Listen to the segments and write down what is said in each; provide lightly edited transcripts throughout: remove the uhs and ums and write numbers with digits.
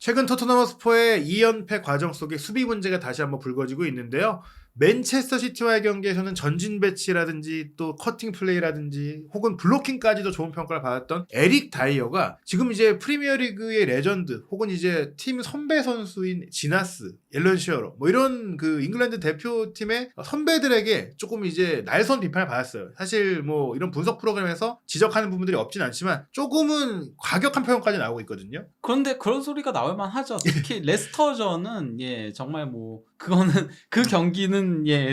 최근 토트넘 허스퍼의 2연패 과정 속에 수비 문제가 다시 한번 불거지고 있는데요. 맨체스터 시티와의 경기에서는 전진 배치라든지 또 커팅 플레이라든지 혹은 블로킹까지도 좋은 평가를 받았던 에릭 다이어가 지금 이제 프리미어리그의 레전드 혹은 이제 팀 선배 선수인 지나스, 앨런 시어러 뭐 이런 그 잉글랜드 대표팀의 선배들에게 조금 이제 날선 비판을 받았어요. 사실 뭐 이런 분석 프로그램에서 지적하는 부분들이 없진 않지만 조금은 과격한 표현까지 나오고 있거든요. 그런데 그런 소리가 나올만 하죠. 특히 레스터전은 정말 뭐 그거는 그 경기는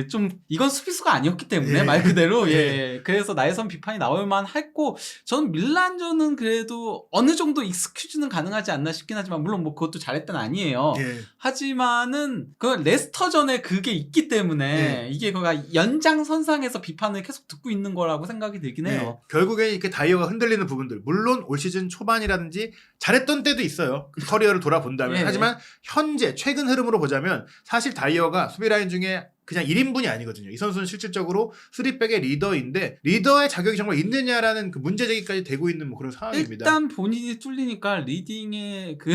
좀 이건 수비수가 아니었기 때문에 말 그대로 그래서 나의선 비판이 나올만 했고, 저는 밀란전은 그래도 어느 정도 익스큐즈는 가능하지 않나 싶긴 하지만 물론 뭐 그것도 잘했던 아니에요. 하지만은 그 레스터전에 그게 있기 때문에 이게 그가 연장선상에서 비판을 계속 듣고 있는 거라고 생각이 들긴 해요. 결국에 이렇게 다이어가 흔들리는 부분들, 물론 올 시즌 초반이라든지 잘했던 때도 있어요. 커리어를 돌아본다면. 하지만 현재 최근 흐름으로 보자면 사실 다이어가 수비 라인 중에 그냥 1인분이 아니거든요. 이 선수는 실질적으로 3백의 리더인데 리더의 자격이 정말 있느냐라는 그 문제 제기까지 되고 있는 뭐 그런 상황입니다. 일단 본인이 뚫리니까 리딩의 그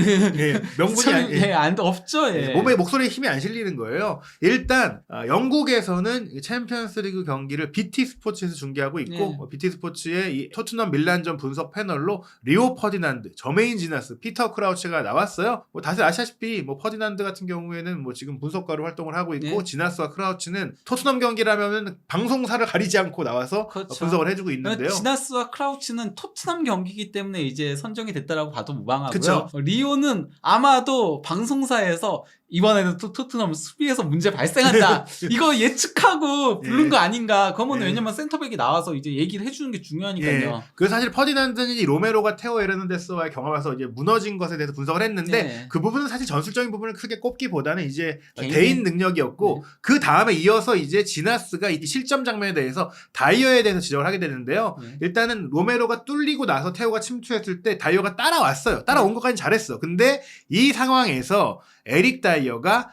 명분이 없죠. 몸에 목소리에 힘이 안 실리는 거예요. 일단 영국에서는 챔피언스리그 경기를 BT 스포츠에서 중계하고 있고 BT 스포츠의 이 토트넘 밀란전 분석 패널로 리오 퍼디난드, 저메인 지나스, 피터 크라우치가 나왔어요. 뭐 다들 아시다시피 뭐 퍼디난드 같은 경우에는 뭐 지금 분석가로 활동을 하고 있고 지나스와 크라우치는 토트넘 경기라면 방송사를 가리지 않고 나와서 분석을 해주고 있는데요. 지나스와 크라우치는 토트넘 경기이기 때문에 이제 선정이 됐다라고 봐도 무방하고요. 리오는 아마도 방송사에서 이번에는 또 토트넘 수비에서 문제 발생한다 이거 예측하고 부른 거 아닌가. 그러면 왜냐면 센터백이 나와서 이제 얘기를 해주는 게 중요하니까요. 그래서 사실 퍼디난드는 이 로메로가 테오 에르난데스와의 경험에서 이제 무너진 것에 대해서 분석을 했는데 그 부분은 사실 전술적인 부분을 크게 꼽기보다는 이제 개인 능력이었고 그 다음에 이어서 이제 지나스가 이 실점 장면에 대해서 다이어에 대해서 지적을 하게 되는데요. 일단은 로메로가 뚫리고 나서 테오가 침투했을 때 다이어가 따라왔어요. 따라온 것까지 잘했어. 근데 이 상황에서 에릭 다이어가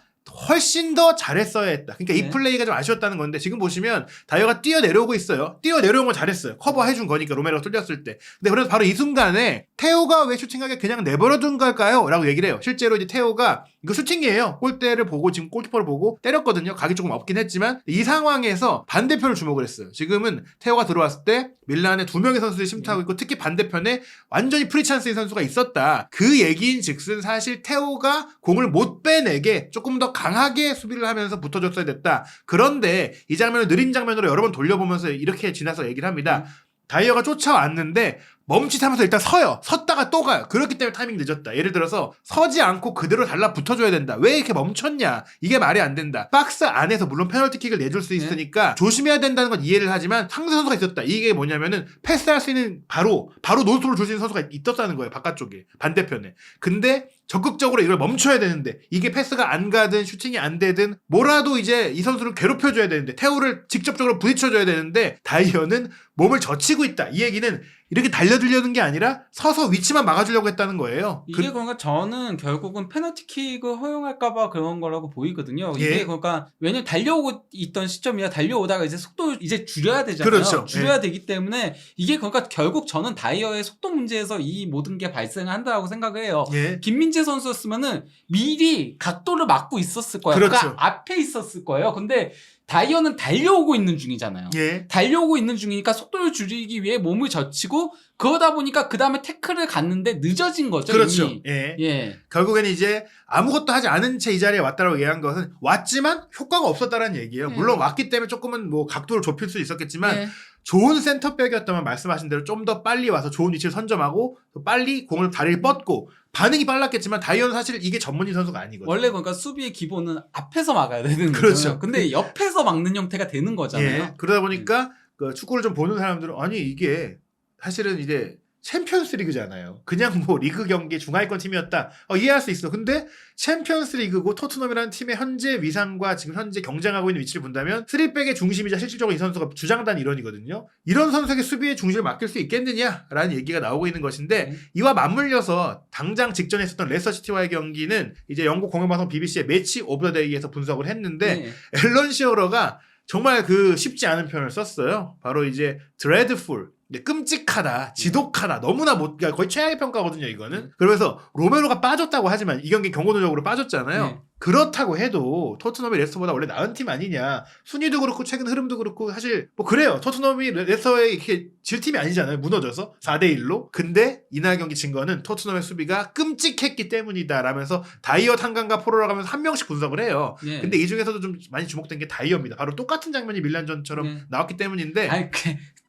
훨씬 더 잘했어야 했다. 그러니까 이 플레이가 좀 아쉬웠다는 건데 지금 보시면 다이어가 뛰어내려오고 있어요. 뛰어내려온 건 잘했어요. 커버해준 거니까 로메로가 뚫렸을 때. 근데 그래서 바로 이 순간에 테오가 왜 슈팅하게 그냥 내버려둔 걸까요? 라고 얘기를 해요. 실제로 이제 테오가 이거 슈팅이에요. 골대를 보고 지금 골키퍼를 보고 때렸거든요. 각이 조금 없긴 했지만 이 상황에서 반대편을 주목을 했어요. 지금은 테오가 들어왔을 때 밀란에 2명의 선수들이 침투하고 있고 특히 반대편에 완전히 프리찬스의 선수가 있었다. 그 얘기인 즉슨 사실 테오가 공을 못 빼내게 조금 더 강하게 수비를 하면서 붙어줬어야 됐다. 그런데 이 장면을 느린 장면으로 여러 번 돌려보면서 이렇게 지나서 얘기를 합니다. 다이어가 쫓아왔는데 멈칫하면서 일단 서요. 섰다가 또 가요. 그렇기 때문에 타이밍이 늦었다. 예를 들어서 서지 않고 그대로 달라붙어줘야 된다. 왜 이렇게 멈췄냐. 이게 말이 안 된다. 박스 안에서 물론 페널티킥을 내줄 수 있으니까 조심해야 된다는 건 이해를 하지만 상대 선수가 있었다. 이게 뭐냐면은 패스할 수 있는 바로 노스를 줄 수 있는 선수가 있었다는 거예요. 바깥쪽에. 반대편에. 근데 적극적으로 이걸 멈춰야 되는데 이게 패스가 안 가든 슈팅이 안 되든 뭐라도 이제 이 선수를 괴롭혀줘야 되는데 테오를 직접적으로 부딪혀줘야 되는데 다이어는 몸을 젖히고 있다. 이 얘기는 이렇게 달려들려는 게 아니라 서서 위치만 막아주려고 했다는 거예요. 이게 그러니까 저는 결국은 페널티킥을 허용할까봐 그런 거라고 보이거든요. 이게 그러니까 왜냐면 달려오고 있던 시점이라 달려오다가 이제 속도 이제 줄여야 되잖아요. 그렇죠. 줄여야 되기 때문에 이게 그러니까 결국 저는 다이어의 속도 문제에서 이 모든 게 발생한다고 생각을 해요. 김민재 선수였으면은 미리 각도를 막고 있었을 거예요. 그러니까 앞에 있었을 거예요. 근데 다이어는 달려오고 있는 중이잖아요. 달려오고 있는 중이니까 속도를 줄이기 위해 몸을 젖히고 그러다 보니까 그 다음에 태클을 갔는데 늦어진 거죠. 그렇죠. 이미. 결국에는 이제 아무것도 하지 않은 채 이 자리에 왔다라고 얘기한 것은 왔지만 효과가 없었다라는 얘기예요. 물론 왔기 때문에 조금은 뭐 각도를 좁힐 수 있었겠지만 좋은 센터백이었다면 말씀하신 대로 좀 더 빨리 와서 좋은 위치를 선점하고 빨리 공을 다리를 뻗고 반응이 빨랐겠지만 다이어는 사실 이게 전문인 선수가 아니거든요. 원래 그러니까 수비의 기본은 앞에서 막아야 되는 거죠. 근데 옆에서 막는 형태가 되는 거잖아요. 그러다 보니까 그 축구를 좀 보는 사람들은 아니 이게 사실은 이제 챔피언스 리그잖아요. 그냥 뭐 리그 경기 중하위권 팀이었다. 이해할 수 있어. 근데 챔피언스 리그고 토트넘이라는 팀의 현재 위상과 지금 현재 경쟁하고 있는 위치를 본다면 3백의 중심이자 실질적으로 이 선수가 주장단 일원이거든요. 이런 선수에게 수비의 중심을 맡길 수 있겠느냐라는 얘기가 나오고 있는 것인데 이와 맞물려서 당장 직전에 있었던 레스터시티와의 경기는 이제 영국 공영방송 BBC의 매치 오브 더 데이에서 분석을 했는데 앨런 시어러가 정말 그 쉽지 않은 표현을 썼어요. 바로 이제 dreadful, 네, 끔찍하다, 지독하다, 너무나 못, 그러니까 거의 최악의 평가거든요, 이거는. 그러면서 로메로가 빠졌다고 하지만 이 경기 경고누적으로 빠졌잖아요. 네. 그렇다고 해도 토트넘이 레스터보다 원래 나은 팀 아니냐. 순위도 그렇고 최근 흐름도 그렇고 사실 뭐 그래요. 토트넘이 레스터에 이렇게 질 팀이 아니잖아요. 무너져서 4대1로. 근데 이날 경기 진 거는 토트넘의 수비가 끔찍했기 때문이다 라면서 다이어, 탄강과 포로라 가면서 한 명씩 분석을 해요. 네. 근데 이 중에서도 좀 많이 주목된 게 다이어입니다. 바로 똑같은 장면이 밀란전처럼 네. 나왔기 때문인데 아니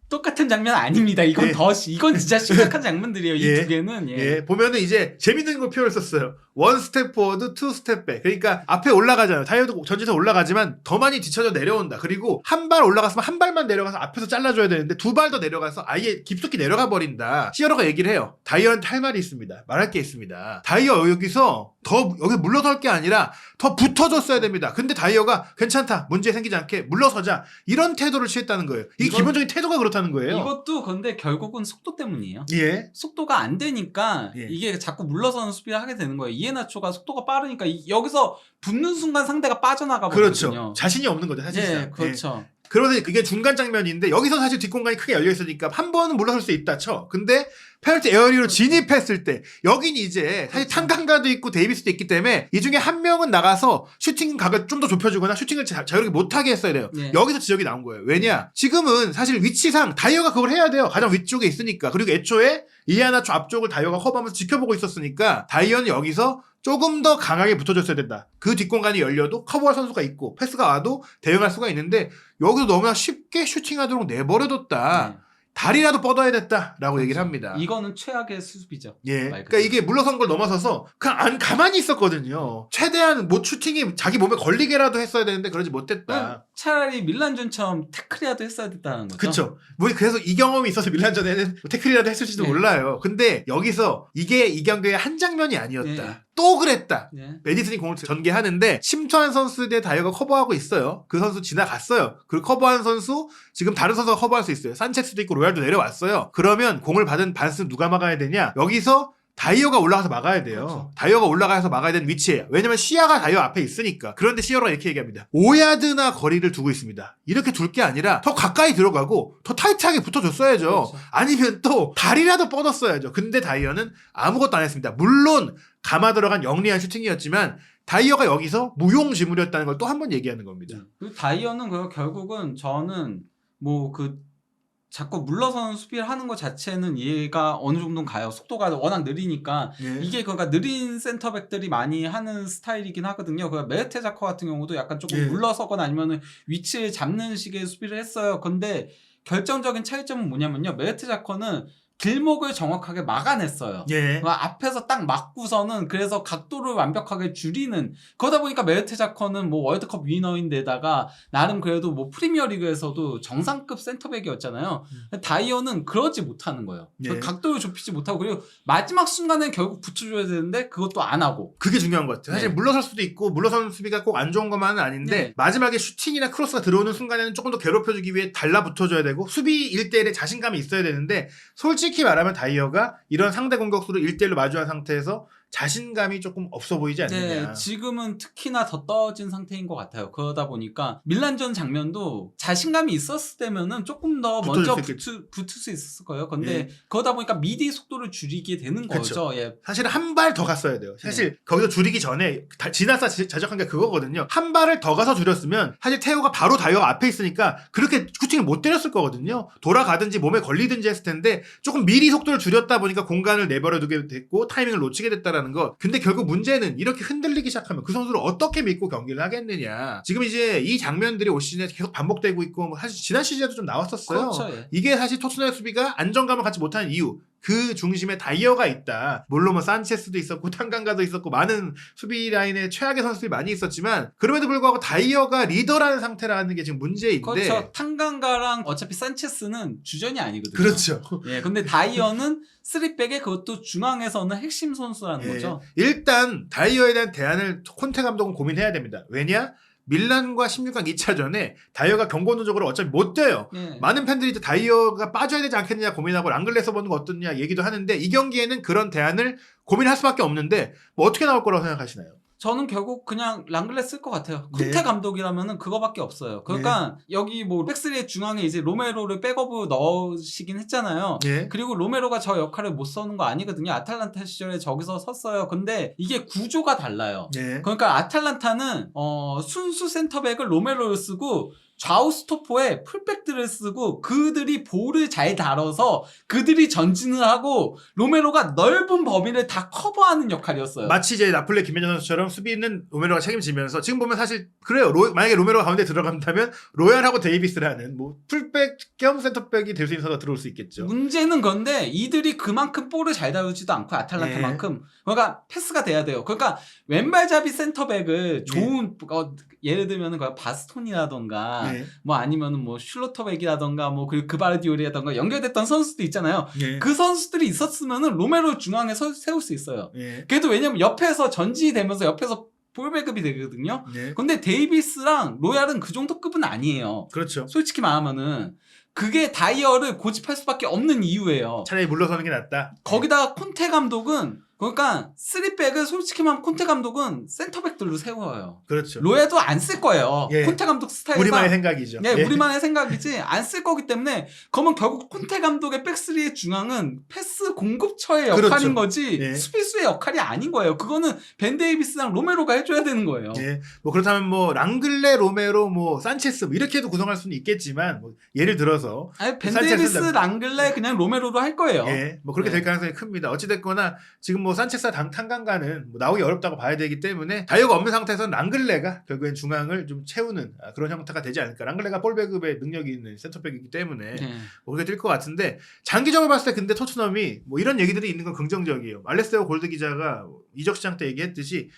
똑같은 장면 아닙니다. 이건 예. 이건 진짜 심각한 장면들이에요. 이 예. 두 개는. 예, 보면은 이제 재밌는 거 표현을 썼어요. 원 스텝 포워드, 투 스텝 백. 그러니까 앞에 올라가잖아요. 타이어도 전진해서 올라가지만 더 많이 뒤쳐져 내려온다. 그리고 한 발 올라갔으면 한 발만 내려가서 앞에서 잘라줘야 되는데 두 발 더 내려가서 아예 깊숙이 내려가 버린다. 시어러가 얘기를 해요. 다이어한테 할 말이 있습니다. 말할 게 있습니다. 다이어 여기서 더 여기 물러설 게 아니라 더 붙어줬어야 됩니다. 근데 다이어가 괜찮다. 문제 생기지 않게 물러서자. 이런 태도를 취했다는 거예요. 이게 기본적인 태도가 그렇다는 거예요. 이것도 근데 결국은 속도 때문이에요. 예. 속도가 안 되니까 예. 이게 자꾸 물러서는 수비를 하게 되는 거예요. 이해나초가 속도가 빠르니까 여기서 붙는 순간 상대가 빠져나가 버리거든요. 그렇죠. 자신이 없는 거죠, 사실상. 예, 그렇죠. 그러면 그게 중간 장면인데 여기서 사실 뒷공간이 크게 열려 있으니까 한 번은 물러설 수 있다 쳐. 근데 페널티 에어리로 진입했을 때 여긴 이제 사실 탄강가도 있고 데이비스도 있기 때문에 이 중에 한 명은 나가서 슈팅 각을 좀 더 좁혀주거나 슈팅을 자유롭게 못하게 했어야 돼요. 네. 여기서 지적이 나온 거예요. 왜냐? 지금은 사실 위치상 다이어가 그걸 해야 돼요. 가장 위쪽에 있으니까. 그리고 애초에 이아나초 앞쪽을 다이어가 커버하면서 지켜보고 있었으니까 다이어는 여기서 조금 더 강하게 붙어줬어야 된다. 그 뒷공간이 열려도 커버할 선수가 있고 패스가 와도 대응할 수가 있는데 여기서 너무나 쉽게 슈팅하도록 내버려뒀다. 네. 다리라도 뻗어야 됐다라고 얘기를 합니다. 이거는 최악의 수비죠. 예. 말 그러니까 그대로. 이게 물러선 걸 넘어서서 그냥 가만히 있었거든요. 최대한 뭐 슈팅이 자기 몸에 걸리게라도 했어야 되는데 그러지 못했다. 차라리 밀란전처럼 태클이라도 했어야 됐다는 거죠. 그쵸. 뭐 그래서 이 경험이 있어서 밀란전에는 태클이라도 했을지도 네. 몰라요. 근데 여기서 이게 이 경기의 한 장면이 아니었다. 네. 또 그랬다. 네. 메디슨이 공을 전개하는데 심투한 선수에 대해 다이어가 커버하고 있어요. 그 선수 지나갔어요. 그리고 커버한 선수 지금 다른 선수가 커버할 수 있어요. 산체스도 있고 로얄도 내려왔어요. 그러면 공을 받은 반스 누가 막아야 되냐? 여기서 다이어가 올라가서 막아야 돼요. 그렇죠. 다이어가 올라가서 막아야 되는 위치예요. 왜냐면 시야가 다이어 앞에 있으니까. 그런데 시어가 이렇게 얘기합니다. 5야드나 거리를 두고 있습니다. 이렇게 둘 게 아니라 더 가까이 들어가고 더 타이트하게 붙어줬어야죠. 그렇죠. 아니면 또 다리라도 뻗었어야죠. 근데 다이어는 아무것도 안 했습니다. 물론 감아 들어간 영리한 슈팅이었지만 다이어가 여기서 무용지물이었다는 걸 또 한 번 얘기하는 겁니다. 그 다이어는 결국은 저는 뭐 자꾸 물러서는 수비를 하는 것 자체는 이해가 어느 정도는 가요. 속도가 워낙 느리니까. 예. 이게 그러니까 느린 센터백들이 많이 하는 스타일이긴 하거든요. 그 메르테자커 같은 경우도 약간 조금 예. 물러서거나 아니면은 위치를 잡는 식의 수비를 했어요. 근데 결정적인 차이점은 뭐냐면요. 메르테자커는 길목을 정확하게 막아냈어요. 예. 앞에서 딱 막고서는 그래서 각도를 완벽하게 줄이는 그러다 보니까 메르테자커는 뭐 월드컵 위너인데다가 나름 그래도 뭐 프리미어리그에서도 정상급 센터백이었잖아요. 다이어는 그러지 못하는 거예요. 예. 각도를 좁히지 못하고 그리고 마지막 순간에 결국 붙여줘야 되는데 그것도 안 하고. 그게 중요한 것 같아요. 사실 네. 물러설 수도 있고 물러서는 수비가 꼭 안 좋은 것만은 아닌데 네. 마지막에 슈팅이나 크로스가 들어오는 순간에는 조금 더 괴롭혀주기 위해 달라붙어줘야 되고 수비 1대1에 자신감이 있어야 되는데 솔직히 말하면 다이어가 이런 상대 공격수를 1대1로 마주한 상태에서 자신감이 조금 없어 보이지 않느냐. 네, 지금은 특히나 더 떨어진 상태인 것 같아요. 그러다 보니까 밀란전 장면도 자신감이 있었을 때면은 조금 더 붙어줄 먼저 수 붙을 수 있었을 거예요. 근데 예. 그러다 보니까 미디 속도를 줄이게 되는 그쵸. 거죠. 예. 사실 한 발 더 갔어야 돼요. 사실 거기서 줄이기 전에 지나사 자적한 게 그거거든요. 한 발을 더 가서 줄였으면 사실 테오가 바로 다이어가 앞에 있으니까 그렇게 슈팅을 못 때렸을 거거든요. 돌아가든지 몸에 걸리든지 했을 텐데 조금 미리 속도를 줄였다 보니까 공간을 내버려두게 됐고 타이밍을 놓치게 됐다라는 거. 근데 결국 문제는 이렇게 흔들리기 시작하면 그 선수를 어떻게 믿고 경기를 하겠느냐. 지금 이제 이 장면들이 올 시즌에 계속 반복되고 있고 사실 지난 시즌에도 좀 나왔었어요. 그렇죠. 예. 이게 사실 토트넘의 수비가 안정감을 갖지 못하는 이유. 그 중심에 다이어가 있다. 물론 뭐 산체스도 있었고 탄강가도 있었고 많은 수비 라인에 최악의 선수들이 많이 있었지만 그럼에도 불구하고 다이어가 리더라는 상태라는 게 지금 문제인데. 그렇죠. 탄강가랑 어차피 산체스는 주전이 아니거든요. 그렇죠. 예, 근데 다이어는 3백에 그것도 중앙에서는 핵심 선수라는 예. 거죠. 일단 다이어에 대한 대안을 콘테 감독은 고민해야 됩니다. 왜냐? 밀란과 16강 2차전에 다이어가 경고 누적으로 어차피 못 돼요. 예. 많은 팬들이 이제 다이어가 빠져야 되지 않겠느냐 고민하고 랑글레서 보는 거 어떻냐 얘기도 하는데 이 경기에는 그런 대안을 고민할 수밖에 없는데 뭐 어떻게 나올 거라고 생각하시나요? 저는 결국 그냥 랑글레 쓸 것 같아요. 네. 콘테 감독이라면은 그거밖에 없어요. 그러니까 여기 뭐 백스리의 중앙에 이제 로메로를 백업으로 넣으시긴 했잖아요. 네. 그리고 로메로가 저 역할을 못 써는 거 아니거든요. 아탈란타 시절에 저기서 섰어요. 근데 이게 구조가 달라요. 네. 그러니까 아탈란타는 순수 센터백을 로메로를 쓰고 좌우 스토퍼에 풀백들을 쓰고 그들이 볼을 잘 다뤄서 그들이 전진을 하고 로메로가 넓은 범위를 다 커버하는 역할이었어요. 마치 이제 나폴레 김민정 선수처럼 수비는 로메로가 책임지면서 지금 보면 사실 그래요. 만약에 로메로가 가운데 들어간다면 로얄하고 데이비스라는 뭐 풀백 겸 센터백이 될 수 있는 선수가 들어올 수 있겠죠. 문제는 건데 이들이 그만큼 볼을 잘 다루지도 않고 아탈란타만큼 그러니까 패스가 돼야 돼요. 그러니까 왼발잡이 센터백을 좋은 예를 들면은 바스톤이라던가 네. 뭐 아니면은 뭐 슐로터백이라던가 뭐 그리고 그바르디올이라던가 연결됐던 선수도 있잖아요. 네. 그 선수들이 있었으면은 로메로 중앙에 세울 수 있어요. 네. 그래도 왜냐면 옆에서 전진이 되면서 옆에서 볼 배급이 되거든요. 네. 근데 데이비스랑 로얄은 그 정도 급은 아니에요. 그렇죠. 솔직히 말하면은 그게 다이어를 고집할 수밖에 없는 이유예요. 차라리 물러서는 게 낫다. 거기다가 콘테 감독은 그러니까 3백을 솔직히 말하면 콘테 감독은 센터백들로 세워요. 그렇죠. 로얄도 안 쓸 거예요. 예. 콘테 감독 스타일상 우리만의 생각이죠. 네, 예. 우리만의 생각이지 안 쓸 거기 때문에 그러면 결국 콘테 감독의 백스리의 중앙은 패스 공급처의 역할인 그렇죠. 거지 예. 수비수의 역할이 아닌 거예요. 그거는 벤 데이비스랑 로메로가 해줘야 되는 거예요. 예. 뭐 그렇다면 뭐 랑글레, 로메로, 뭐 산체스 뭐 이렇게 해도 구성할 수는 있겠지만 뭐 예를 들어서 아니 벤 산체스는 데이비스, 랑글레 그냥 로메로로 할 거예요. 예. 뭐 그렇게 네. 될 가능성이 큽니다. 어찌 됐거나 지금 뭐 산체스와 탄강가는 뭐 나오기 어렵다고 봐야 되기 때문에 다이어가 없는 상태에서는 랑글레가 결국엔 중앙을 좀 채우는 그런 형태가 되지 않을까. 랑글레가 볼 배급에 능력이 있는 센터백이기 때문에 네. 뭐 그렇게 될 것 같은데 장기적으로 봤을 때 근데 토트넘이 뭐 이런 얘기들이 있는 건 긍정적이에요. 알레스테오 골드 기자가 이적 시장 때 얘기했듯이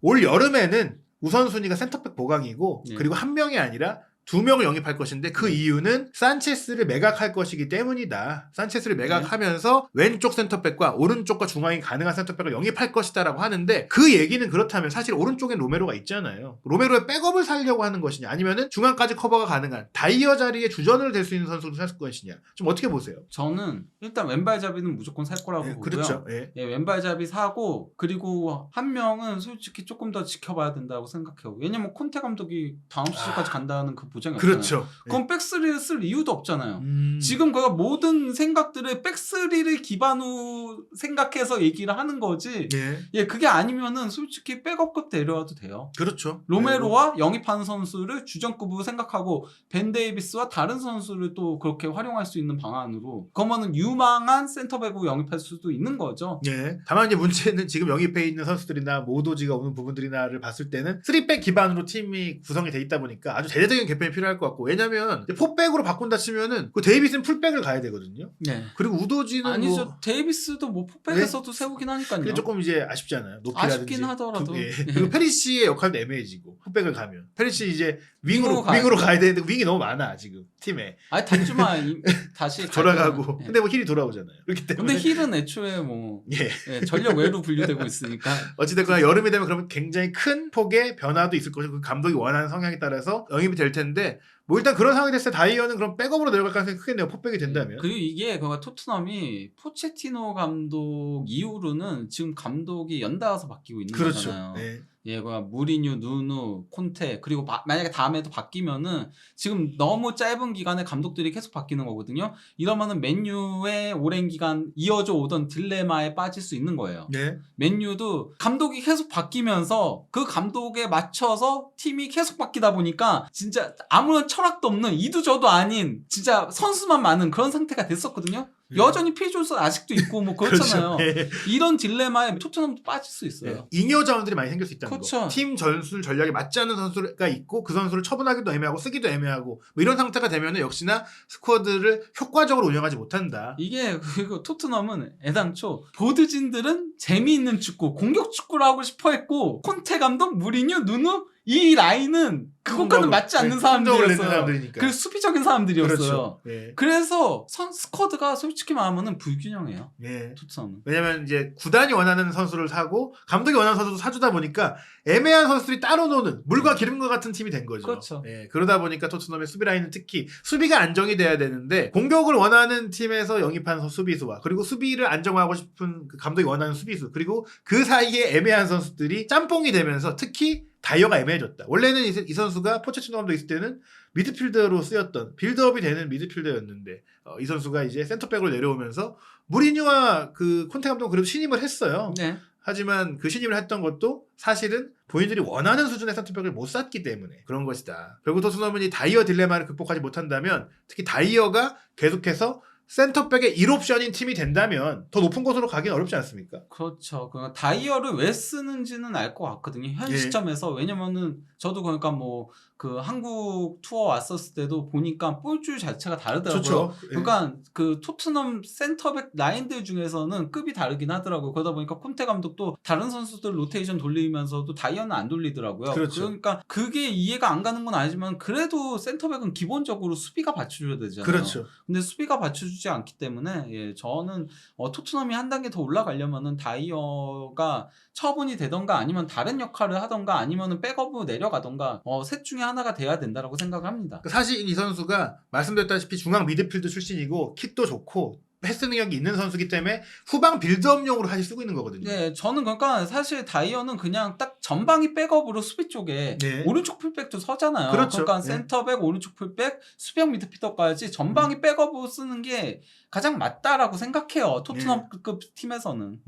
올 여름에는 우선순위가 센터백 보강이고 네. 그리고 한 명이 아니라 2명을 영입할 것인데 그 이유는 산체스를 매각할 것이기 때문이다. 산체스를 매각하면서 왼쪽 센터백과 오른쪽과 중앙이 가능한 센터백을 영입할 것이다라고 하는데 그 얘기는 그렇다면 사실 오른쪽엔 로메로가 있잖아요. 로메로의 백업을 살려고 하는 것이냐 아니면은 중앙까지 커버가 가능한 다이어 자리에 주전을 될 수 있는 선수를 살 것이냐 좀 어떻게 보세요? 저는 일단 왼발잡이는 무조건 살 거라고 보고요. 그렇죠. 예. 예, 왼발잡이 사고 그리고 한 명은 솔직히 조금 더 지켜봐야 된다고 생각해요. 왜냐면 콘테 감독이 다음 시즌까지 간다는 그 보장이 없잖아요. 그렇죠. 그럼 백스리를 쓸 이유도 없잖아요. 예. 지금 그가 모든 생각들을 백스리를 기반으로 생각해서 얘기를 하는 거지. 예. 예, 그게 아니면은 솔직히 백업급 데려와도 돼요. 그렇죠. 로메로와 영입하는 선수를 주전급으로 생각하고 벤 데이비스와 다른 선수를 또 그렇게 활용할 수 있는 방안으로 그러면은 유망한 센터백으로 영입할 수도 있는 거죠. 예. 다만 이제 문제는 지금 영입해 있는 선수들이나 모도지가 오는 부분들이나를 봤을 때는 3백 기반으로 팀이 구성이 돼 있다 보니까 아주 대대적인 개편이 필요할 것 같고 왜냐면 4백으로 바꾼다 치면은 그 데이비스는 풀백을 가야 되거든요. 네. 그리고 우도지는 아니죠. 뭐 데이비스도 뭐 폭백에서도 세우긴 하니까요. 그게 조금 이제 아쉽잖아요. 높이라든지. 아쉽긴 하더라도. 예. 그리고 페리시의 역할도 애매해지고 풋백을 가면 페리시 이제 윙으로 윙으로 가야 되는데 윙이 너무 많아 지금 팀에 아니 단주만 다시 돌아가고 예. 근데 뭐 힐이 돌아오잖아요. 그렇기 때문에 근데 힐은 애초에 뭐 예. 예, 전력 외로 분류되고 있으니까 어찌됐거나 여름이 되면 그러면 굉장히 큰 폭의 변화도 있을 것이고 그 감독이 원하는 성향에 따라서 영입이 될 텐데 뭐 일단 그런 상황이 됐을 때 다이어는 그럼 백업으로 내려갈 가능성이 크겠네요. 풋백이 된다면. 그리고 이게 그러니까 토트넘이 포체티노 감독 이후로는 지금 감독이 연달아서 바뀌고 있는 그렇죠. 거잖아요. 네. 예, 그러니까 무리뉴, 누누, 콘테 그리고 만약에 다음에도 바뀌면은 지금 너무 짧은 기간에 감독들이 계속 바뀌는 거거든요. 이러면은 맨유의 오랜 기간 이어져 오던 딜레마에 빠질 수 있는 거예요. 네. 맨유도 감독이 계속 바뀌면서 그 감독에 맞춰서 팀이 계속 바뀌다 보니까 진짜 아무런 철학도 없는 이도저도 아닌 진짜 선수만 많은 그런 상태가 됐었거든요. 여전히 필 존슨 아직도 있고 뭐 그렇잖아요. 그렇죠. 네. 이런 딜레마에 토트넘도 빠질 수 있어요. 네. 잉여 자원들이 많이 생길 수 있다는 그렇죠. 거. 팀 전술 전략에 맞지 않는 선수가 있고 그 선수를 처분하기도 애매하고 쓰기도 애매하고 뭐 이런 상태가 되면 역시나 스쿼드를 효과적으로 운영하지 못한다. 이게 그리고 토트넘은 애당초 보드진들은 재미있는 축구, 공격 축구를 하고 싶어 했고 콘테 감독, 무리뉴, 누누 이 라인은 그것과는 맞지 않는 사람들이었어요. 사람들이었어요. 그 수비적인 사람들이었어요. 그렇죠. 예. 그래서 스쿼드가 솔직히 말하면 불균형해요. 예. 토트넘은. 왜냐면 이제 구단이 원하는 선수를 사고 감독이 원하는 선수도 사주다 보니까 애매한 선수들이 따로 노는 물과 기름과 같은 팀이 된 거죠. 그렇죠. 예. 그러다 보니까 토트넘의 수비 라인은 특히 수비가 안정이 돼야 되는데 공격을 원하는 팀에서 영입한 수비수와 그리고 수비를 안정하고 싶은 그 감독이 원하는 수비수 그리고 그 사이에 애매한 선수들이 짬뽕이 되면서 특히 다이어가 애매해졌다. 원래는 이 선수가 포체티노 감독 있을 때는 미드필더로 쓰였던 빌드업이 되는 미드필더였는데 이 선수가 이제 센터백으로 내려오면서 무리뉴와 그 콘테 감독은 그래도 신임을 했어요. 네. 하지만 그 신임을 했던 것도 사실은 본인들이 원하는 수준의 센터백을 못 샀기 때문에 그런 것이다. 결국 토트넘은 이 다이어 딜레마를 극복하지 못한다면 특히 다이어가 계속해서 센터백의 1옵션인 팀이 된다면 더 높은 곳으로 가긴 어렵지 않습니까? 그렇죠. 그러니까 다이어를 왜 쓰는지는 알 것 같거든요. 현 예. 시점에서. 왜냐면은 저도 그러니까 뭐 그 한국 투어 왔었을 때도 보니까 볼줄 자체가 다르더라고요. 좋죠. 예. 그러니까 그 토트넘 센터백 라인들 중에서는 급이 다르긴 하더라고요. 그러다 보니까 콘테 감독도 다른 선수들 로테이션 돌리면서도 다이어는 안 돌리더라고요. 그렇죠. 그러니까 그게 이해가 안 가는 건 아니지만 그래도 센터백은 기본적으로 수비가 받쳐줘야 되잖아요. 그렇죠. 근데 수비가 받쳐주지 않기 때문에 예, 저는 토트넘이 한 단계 더 올라가려면은 다이어가 처분이 되던가 아니면 다른 역할을 하던가 아니면은 백업으로 내려가던가 셋 중에 하나가 돼야 된다라고 생각을 합니다. 사실 이 선수가 말씀드렸다시피 중앙 미드필드 출신이고 킥도 좋고 패스 능력이 있는 선수기 때문에 후방 빌드업용으로 사실 쓰고 있는 거거든요. 네, 저는 그러니까 사실 다이어는 그냥 딱 전방이 백업으로 수비 쪽에 네. 오른쪽 풀백도 서잖아요. 그렇죠. 그러니까 네. 센터백, 오른쪽 풀백, 수비형 미드필더까지 전방이 백업으로 쓰는 게 가장 맞다라고 생각해요. 토트넘급 팀에서는.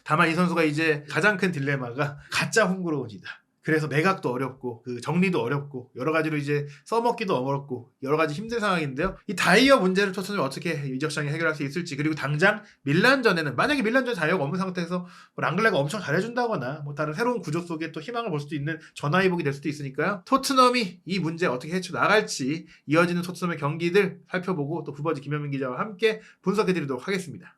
다만 이 선수가 이제 가장 큰 딜레마가 가짜 홍구로운이다. 그래서 매각도 어렵고 그 정리도 어렵고 여러 가지로 이제 써먹기도 어렵고 여러 가지 힘든 상황인데요. 이 다이어 문제를 토트넘이 어떻게 이적 시장에 해결할 수 있을지 그리고 당장 밀란전에는 만약에 밀란전 다이어가 없는 상태에서 뭐 랑글레가 엄청 잘해준다거나 뭐 다른 새로운 구조 속에 또 희망을 볼 수도 있는 전화위복이 될 수도 있으니까요. 토트넘이 이 문제 어떻게 헤쳐나갈지 이어지는 토트넘의 경기들 살펴보고 또 후버지 김현민 기자와 함께 분석해드리도록 하겠습니다.